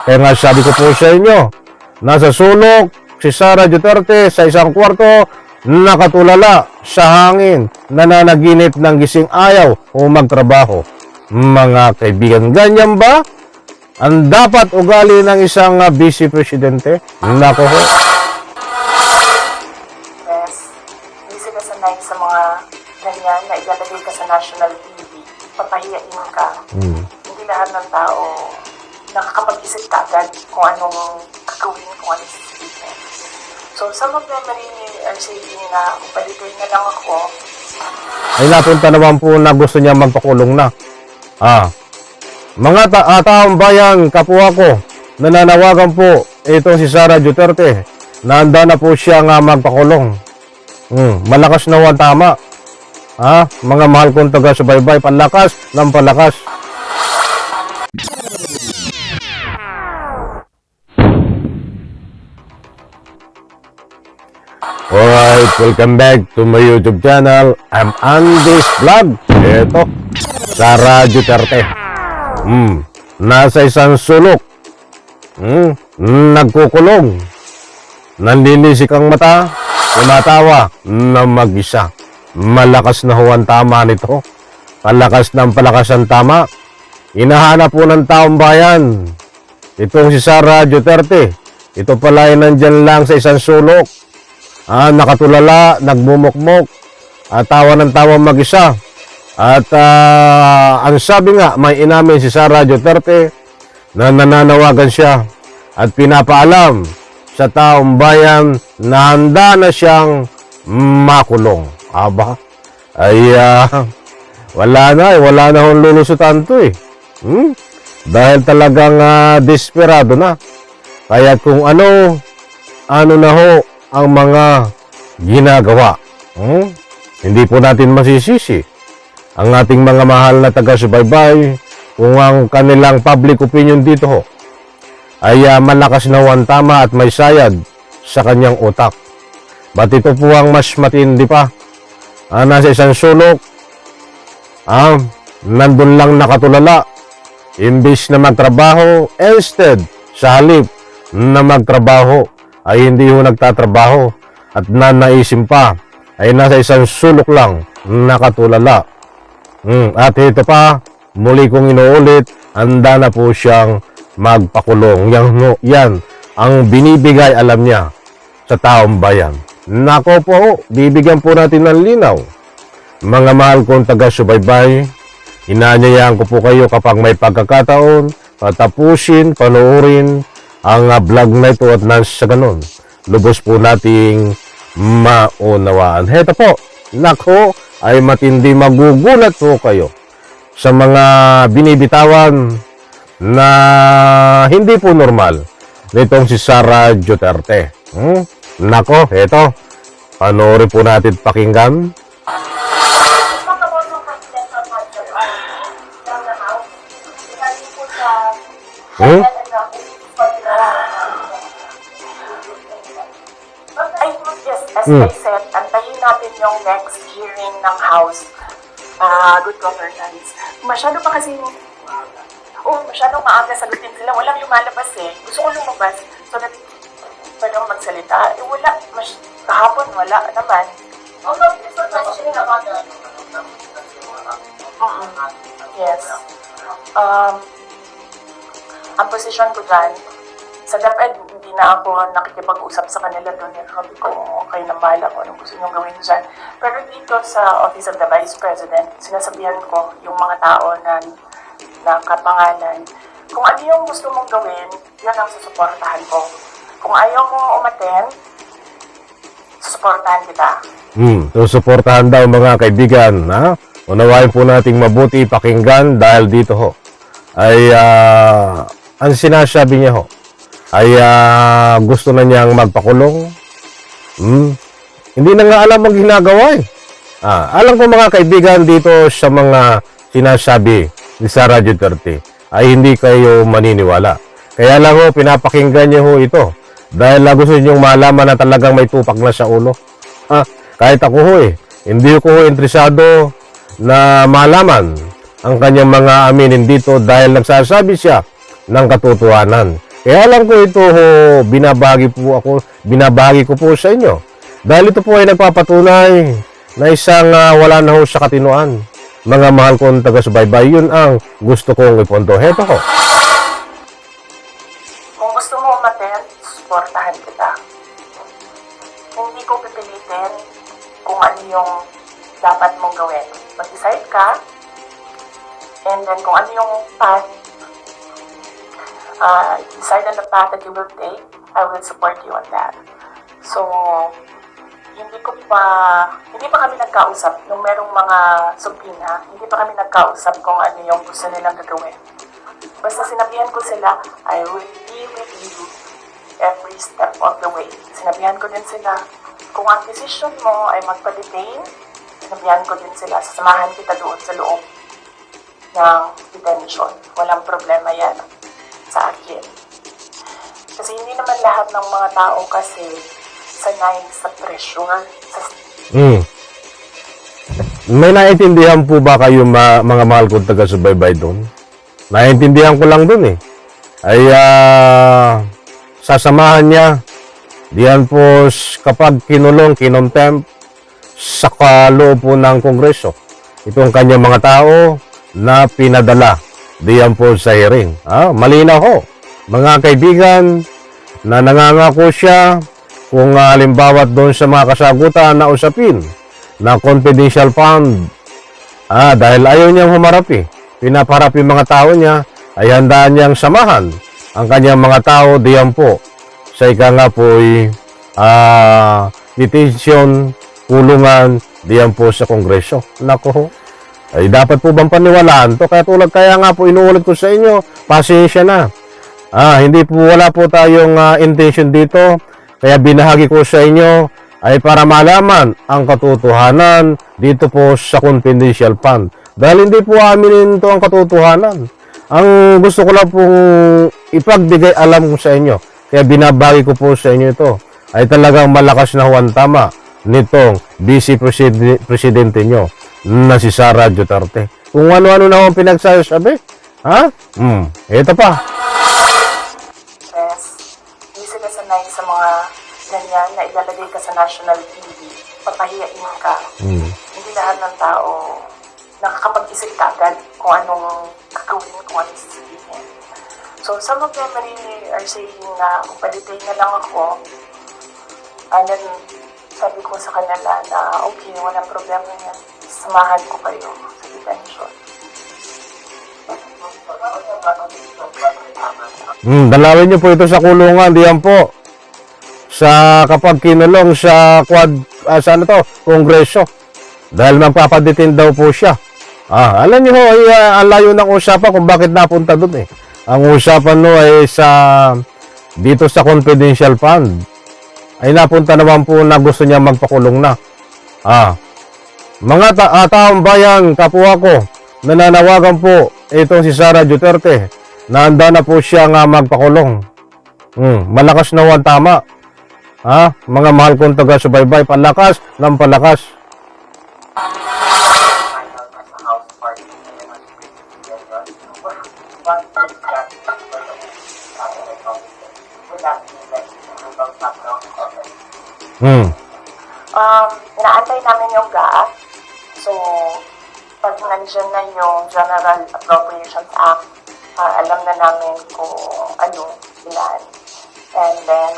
Kaya nga sabi ko po sa inyo, nasa sulok si Sara Duterte sa isang kwarto, nakatulala sa hangin, nananaginip ng gising ayaw o magtrabaho. Mga kaibigan, ganyan ba ang dapat ugali ng isang vice presidente? Nako ho. Yes, hindi sila sanay sa mga ganyan na ilalagay ka sa national TV, papahiyain ka. Hindi lahat ng tao nakakapag-isip ka agad kung anong gagawin, kung anong sasabihin. So, some of them are saying na balikin na lang ako. Ay napunta naman po na gusto niya magpakulong na. Mga taong bayan, kapwa ko, nananawagan po itong si Sara Duterte na handa na po siya nga magpakulong. Malakas na ang tama. Mga mahal kong taga-subaybay, palakas ng palakas. Alright, welcome back to my YouTube channel. I'm Andy's Vlog. Ito, Sara Duterte. Nasa isang sulok. Nagkukulong. Nanlilisik ang mata. Tumatawa na mag-isa. Malakas na huwan tama nito. Palakas ng palakas ang tama. Hinahanap po ng taong bayan. Itong si Sara Duterte. Ito pala ay nandyan lang sa isang sulok. Nakatulala, nagmumukmok, tawa ng tawa mag-isa. At ang sabi nga, may inamin si Sara Duterte na nananawagan siya at pinapaalam sa taong bayan na handa na siyang makulong. Aba, ay wala na hong lulusutan to eh. Dahil talagang desperado na. Kaya kung ano na ho ang mga ginagawa. Hindi po natin masisisi ang ating mga mahal na taga-subaybay kung ang kanilang public opinion dito ho ay malakas na ang tama at may sayad sa kanyang utak. Ba't ito po ang mas matindi pa? Nasa isang sulok, nandun lang nakatulala, imbis na magtrabaho, instead sa halip na magtrabaho, ay hindi ho nagtatrabaho at nanaisim pa ay nasa isang sulok lang nakatulala. At ito pa, muli kong inuulit, handa na po siyang magpakulong. Yan ang binibigay alam niya sa taong bayan. Nako po, bibigyan po natin ng linaw. Mga mahal kong taga-subaybay, inaanyayahan ko po kayo kapag may pagkakataon, patapusin, panoorin ang vlog na ito at nasa ganun, lubos po nating maunawaan. Heto po, nako, ay matindi, magugulat po kayo sa mga binibitawan na hindi po normal nitong si Sara Duterte. Nako, heto, panoorin po natin, pakinggan. As I said, antayin natin yung next hearing ng House Good Governance. Masyado pa kasi masyadong maaga sagutin sila. Walang lumalabas eh. Gusto ko lumabas so that pwede akong magsalita. Wala. Kahapon wala naman. Yes. Ang position ko dyan, sa DepEd, hindi na ako nakikipag-usap sa kanila doon. Sabi ko, okay na bahala ko, anong gusto niyong gawin dyan. Pero dito sa Office of the Vice President, sinasabihan ko yung mga tao na kapangalan, kung ano yung gusto mong gawin, yan ang susuportahan ko. Kung ayaw mo umattend, susuportahan kita. Susuportahan daw mga kaibigan. Unawain po nating mabuti, pakinggan, dahil dito ho ay ang sinasabi niya ho ay gusto na niyang magpakulong. Hindi na nga alam ang ginagawa eh. Alam ko mga kaibigan, dito sa mga sinasabi ni Sara Duterte ay hindi kayo maniniwala. Kaya lang ho, pinapakinggan niyo ho ito dahil gusto niyong malaman na talagang may tupak na sa ulo. Kahit ako ho hindi ko ho interesado na malaman ang kanyang mga aminin dito dahil nagsasabi siya ng katotohanan. Kaya alam ko ito ho, binabagi ko po sa inyo. Dahil ito po ay nagpapatunay na isang wala na ho sa katinuan. Mga mahal kong taga-subaybay, yun ang gusto kong ipondo. Heto ko. Kung gusto mo umattend, suportahan kita. Hindi ko pipilitin kung ano yung dapat mong gawin. Mag-decide ka, and then kung ano yung path, decide on the path that you will take, I will support you on that. So, hindi pa kami nagkausap nung merong mga subpoena, hindi pa kami nagkausap kung ano yung gusto nilang gagawin. Basta sinabihan ko sila, I will be with you every step of the way. Sinabihan ko din sila, kung ang decision mo ay magpa-detain, sinabihan ko din sila, sasamahan kita doon sa loob ng detention. Walang problema yan sa akin. Kasi hindi naman lahat ng mga tao kasi sanay sa pressure. May naintindihan po ba kayo mga mahal kong taga-subaybay doon? Naintindihan ko lang doon eh. Ay sasamahan niya diyan po kapag kinulong, kinomtempt sa kaloob po ng Kongreso. Itong kanyang mga tao na pinadala diyan po sa hearing. Malinaw ho. Mga kaibigan na nangangako siya kung halimbawa doon sa mga kasagutan na usapin na confidential fund, dahil ayaw niyang humarap pinaparap yung mga tao niya, ay handaan niyang samahan ang kanyang mga tao diyan po sa ika nga po detention, kulungan diyan po sa Kongreso. Nako ho. Ay dapat po bang paniwalaan to? Kaya nga po inuulit ko sa inyo, pasensya na. Wala po tayong intention dito. Kaya binahagi ko sa inyo ay para malaman ang katotohanan dito po sa confidential fund. Dahil hindi po aminin ito ang katotohanan. Ang gusto ko lang pong ipagbigay alam ko sa inyo, kaya binabagi ko po sa inyo ito, ay talagang malakas na huwan tama nitong Vice Presidente nyo na si Sara Duterte. Kung ano-ano na akong pinagsasabi. Ito pa. Sanay sa mga ganyan na ilalagay ka sa national TV, papahiyain ka. Hindi lahat ng tao nakakapag-isip agad kung anong gagawin, kung anong sasabihin. So, some of them really are saying na magpa-detain na lang ako. And then, sabi ko sa kanila na okay, walang problema yan. Samahan ko kayo sa detention. Dalawin niyo po ito sa kulungan, diyan po. Sa kapag kinulong sa Kongreso. Dahil magpapadetain daw po siya. Alam niyo ho, ang layo ng usapan kung bakit napunta doon Ang usapan no ay dito sa confidential fund. Ay napunta naman po na gusto niya magpakulong na. Mga taong bayan, kapwa ko, nananawagan po itong si Sara Duterte na handa na po siya nga magpakulong. Malakas na huwan tama. Mga mahal kong taga-subaybay, palakas ng palakas. Inaantay namin yung GAA. So, pag nandiyan na yung General Appropriations Act, alam na namin kung ano, ilan. And then,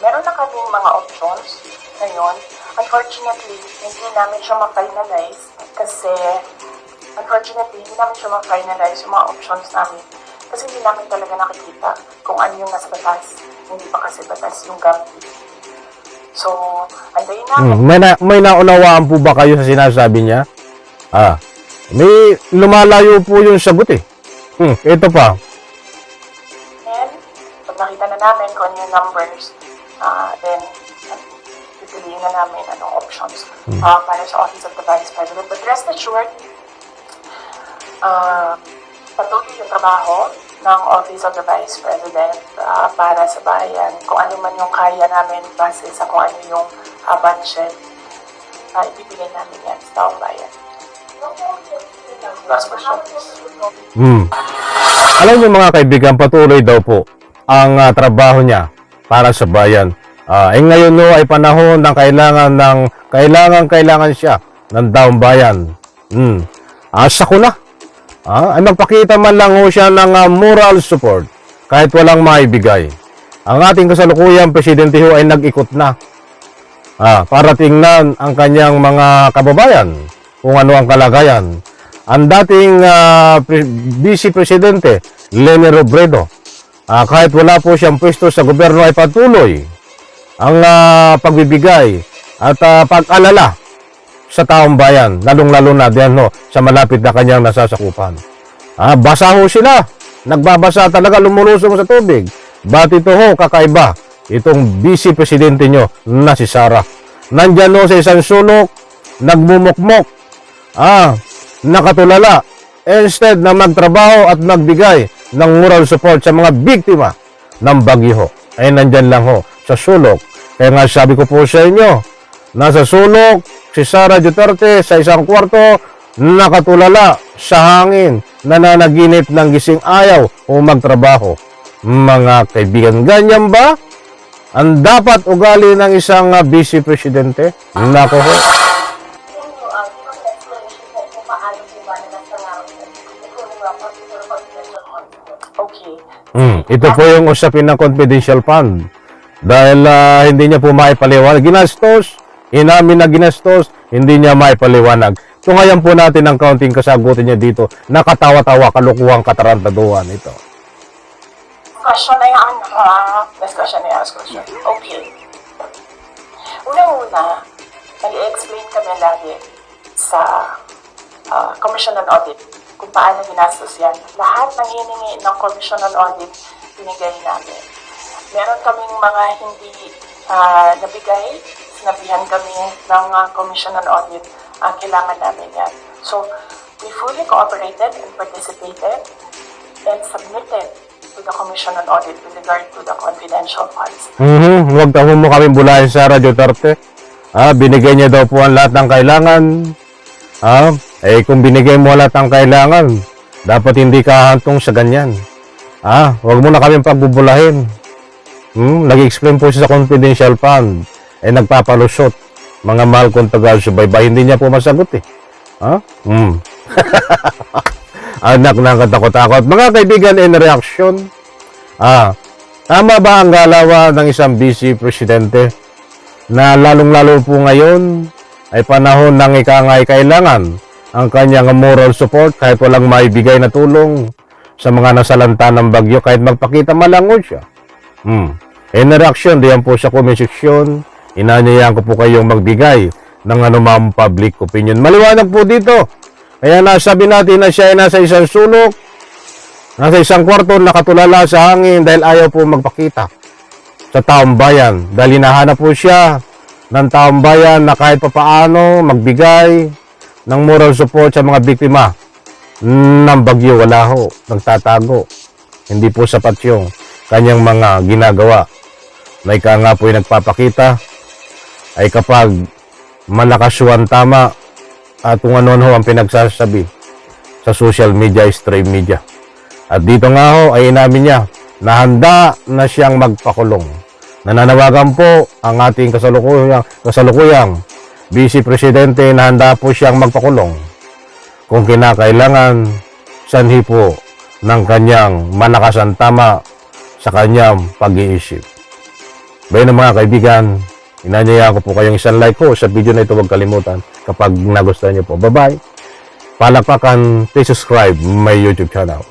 meron na kaming mga options ngayon. Unfortunately, hindi namin siya ma-finalize kasi yung mga options namin kasi hindi namin talaga nakikita kung ano yung nasa batas. Hindi pa kasi batas yung gamit. So, andayin namin. May naunawaan po ba kayo sa sinasabi niya? May lumalayo po yung sagot ito pa. And, pag nakita na namin kung ano yung numbers, then, pipiliin na namin anong options para sa Office of the Vice President. But rest assured, patuloy yung trabaho ng Office of the Vice President para sa bayan. Kung ano man yung kaya namin base sa kung ano yung budget, ibibigay namin yan sa taong bayan. Last question. Alam niyo mga kaibigan, patuloy daw po ang trabaho niya para sa bayan. Ngayon no ay panahon ng kailangan siya ng daong bayan. Asa ko na. Ay magpakita man lang ho siya ng moral support kahit walang maibigay. Ang ating kasalukuyang presidente ho ay nag-ikot na para tingnan ang kanyang mga kababayan kung ano ang kalagayan. Ang dating Vice Presidente Leni Robredo, kahit wala po siyang pwesto sa gobyerno ay patuloy ang pagbibigay at pag-alala sa taong bayan, lalong-lalo na diyan ho, sa malapit na kanyang nasasakupan. Basa ho sila, nagbabasa talaga, lumulusong sa tubig. Ba't ito ho, kakaiba, itong Vice Presidente nyo na si Sara. Nandyan ho sa isang sulok, nagmumukmok, nakatulala, instead na magtrabaho at magbigay ng moral support sa mga biktima ng bagyo ho, ay nandyan lang ho sa sulok. Kaya nga sabi ko po sa inyo, nasa sulok si Sara Duterte sa isang kwarto, nakatulala sa hangin, nananaginip ng gising ayaw o magtrabaho. Mga kaibigan, ganyan ba ang dapat ugali ng isang Vice Presidente? Nako ho. Okay. Ito po yung usapin ng confidential fund. Dahil hindi niya po maipaliwanag. Ginastos, inamin na ginastos, hindi niya maipaliwanag. So ngayon po natin ang counting kasagutin niya dito. Nakatawa-tawa, kalukuhang katarantaduhan ito. Question na yan, ha? Last question na yan, last question. Okay. Una-una, nag-explain kami lagi sa Commission on Audit kung paano ginastos yan. Lahat ng hiningi ng Commission on Audit, binigay namin. Meron kaming mga hindi nabigay, sinabihan kami ng Commission on Audit, kailangan namin yan. So, we fully cooperated and participated and submitted to the Commission on Audit with regard to the confidential funds. Huwag tayo mo kami bulahin sa Sara Duterte. Binigay niya daw po ang lahat ng kailangan. Kung binigay mo lahat ng kailangan, dapat hindi ka hantong sa ganyan. Huwag mo na kami pagbubulahin. Nag-explain po siya sa confidential fund. Nagpapalusot. Mga mahal kong taga-subaybay, hindi niya po masagot Anak ng katakot-takot. Mga kaibigan, in reaction, tama ba ang galawan ng isang Vice Presidente na lalong-lalo po ngayon ay panahon ng ikangay kailangan ang kanyang moral support kahit walang maibigay na tulong sa mga nasalanta ng bagyo kahit magpakita malangon siya. In reaction, diyan po sa comment section, inanyayahan ko po kayong magbigay ng anumang public opinion. Maliwanag po dito. Kaya nasabi natin na siya ay nasa isang sulok, nasa isang kwarto, nakatulala sa hangin dahil ayaw po magpakita sa taong bayan. Dahil hinahanap po siya ng taong bayan na kahit papaano magbigay ng moral support sa mga biktima ng bagyo. Wala ho, nagtatago. Hindi po sapat yung kanyang mga ginagawa. Na ika nga po yung nagpapakita ay kapag malakas ang tama at kung ano ho ang pinagsasabi sa social media, stream media. At dito nga ho ay inamin niya na handa na siyang magpakulong. Nananawagan po ang ating kasalukuyang Vice Presidente na handa po siyang magpakulong kung kinakailangan sanhi po ng kanyang malakas ang tama sa kanyang pag-iisip. Bayan mga kaibigan, inanyaya ko po kayong isang like ko sa video na ito. Huwag kalimutan kapag nagustuhan niyo po. Bye-bye. Palakpakan, please subscribe my YouTube channel.